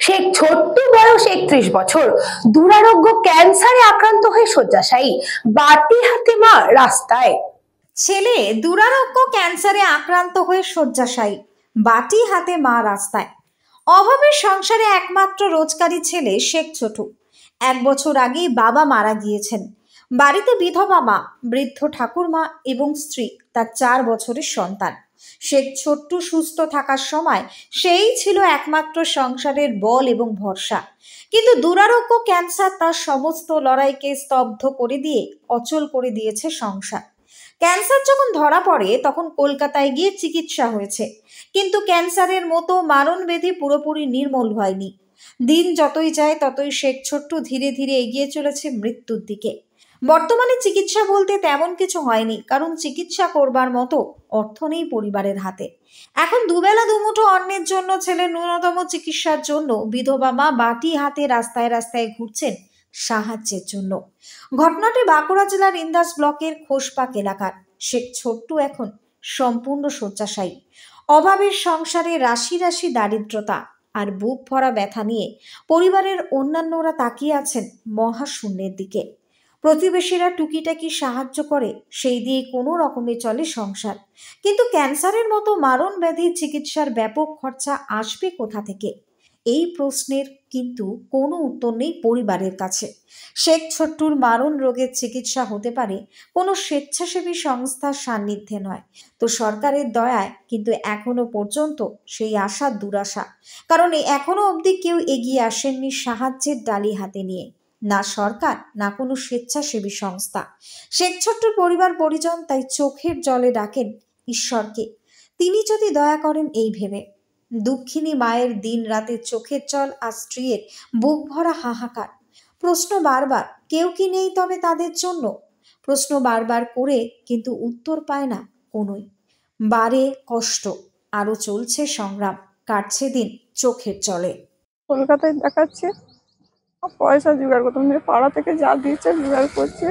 শেখ ছোট্ট, বয়স 31 বছর, দুরারোগ্য ক্যান্সারে আক্রান্ত হয়ে শয্যাশায়ী, বাটি হাতে মা রাস্তায়। ছেলে দুরারোগ্য ক্যান্সারে আক্রান্ত হয়ে শয্যাশায়ী, বাটি হাতে মা রাস্তায়। অভাবের সংসারে একমাত্র রোজগারি ছেলে শেখ ছোটু। 1 বছর আগেই বাবা মারা গিয়েছেন। বাড়িতে বিধবা মা, বৃদ্ধ ঠাকুরমা এবং স্ত্রী, তার 4 বছরের সন্তান। শেখ ছোট্টু সুস্থ থাকার সময় সেই ছিল একমাত্র সংসারের বল এবং ভরসা। কিন্তু দুরারোগ্য ক্যান্সার তার সমস্ত লড়াইকে স্তব্ধ করে দিয়ে অচল করে দিয়েছে সংসার। ক্যান্সার যখন ধরা পড়ে তখন কলকাতায় গিয়ে চিকিৎসা হয়েছে, কিন্তু ক্যান্সারের মতো মারণব্যাধি পুরোপুরি নির্মূল হয়নি। দিন যতই যায় ততই শেখ ছোট্টু ধীরে ধীরে এগিয়ে চলেছে মৃত্যুর দিকে। বর্তমানে চিকিৎসা বলতে তেমন কিছু হয়নি, কারণ চিকিৎসা করবার মতো অর্থ নেই পরিবারের হাতে। এখন দুবেলা দুমুঠো অন্নের জন্য ছেলের ন্যূনতম চিকিৎসার জন্য বিধবা মা বাটি হাতে রাস্তায় রাস্তায় ঘুরছেন সাহায্যের জন্য। ঘটনাটি বাঁকুড়া জেলার ইন্দাস ব্লকের খোসপাক এলাকার। শেখ ছোট্টু এখন সম্পূর্ণ শয্যাশায়ী। অভাবের সংসারে রাশি রাশি দারিদ্রতা আর বুক ভরা ব্যথা নিয়ে পরিবারের অন্যান্যরা তাকিয়ে আছেন মহাশূন্যের দিকে। প্রতিবেশীরা টুকিটাকি সাহায্য করে, সেই দিয়ে কোনো রকমে চলে সংসার। কিন্তু ক্যান্সারের মতো মারণ ব্যাধির চিকিৎসার ব্যাপক খরচা আসবে কোথা থেকে? এই প্রশ্নের কিন্তু কোনো উত্তর নেই পরিবারের কাছে। শেখ ছোট্টুর মারণ রোগের চিকিৎসা হতে পারে কোনো স্বেচ্ছাসেবী সংস্থার সান্নিধ্যে নয়, তো সরকারের দয়ায় কিন্তু এখনো পর্যন্ত সেই আশা দুরাশা। কারণ এখনো অবধি কেউ এগিয়ে আসেননি সাহায্যের ডালি হাতে নিয়ে, না সরকার না কোনো স্বেচ্ছাসেবী সংস্থা। শেখ ছোট্টুর পরিবার পরিজন তাই চোখের জলে ডাকেন ঈশ্বরকে, তিনি যদি দয়া করেন এই ভেবে। দুঃখিনী মায়ের দিন রাতে চোখের জল আর স্ত্রীর বুক ভরা হাহাকার। প্রশ্ন বারবার, কেউ কি নেই তবে তাদের জন্য? প্রশ্ন বারবার করে কিন্তু উত্তর পায় না কোনোই। বারে কষ্ট, আরো চলছে সংগ্রাম, কাটছে দিন চোখের জলে। কলকাতায় দেখাচ্ছে, পয়সা জোগাড় করতে মানে পাড়া থেকে যা দিয়েছে জোগাড় করছে।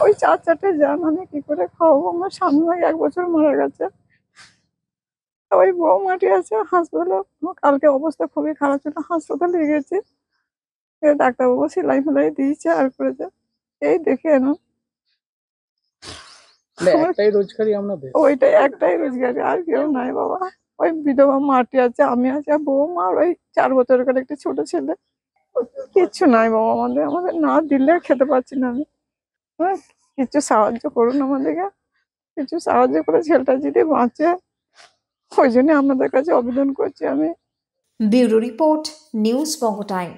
ওই 4-4টে যা মানে কি করে খাওয়াবো? আমার স্বামী ভাই 1 বছর মারা গেছে, ওই বৌমাটি আছে হাসপাতালে। কালকে অবস্থা খুবই খারাপ ছিল, হাসপাতালে গেছে। ডাক্তারবাবু সেলাই ফেলাই দিয়েছে আর করেছে। এই দেখে এনো ওইটাই একটাই রোজগারি, আর কেউ নাই বাবা। ওই বিধবা মাটি আছে, আমি আছি, আর বৌমা আর ওই 4 বছরের একটা ছোট ছেলে। কিচ্ছু নাই বাবা আমাদের, আমাদের না দিলে খেতে পাচ্ছি না আমি। কিছু সাহায্য করুন আমাদেরকে, কিছু সাহায্য করে ছেলেটা যদি বাঁচে, ওই জন্য আপনাদের কাছে আবেদন করছি আমি। ব্যুরো রিপোর্ট, নিউজ বঙ্গ টাইম।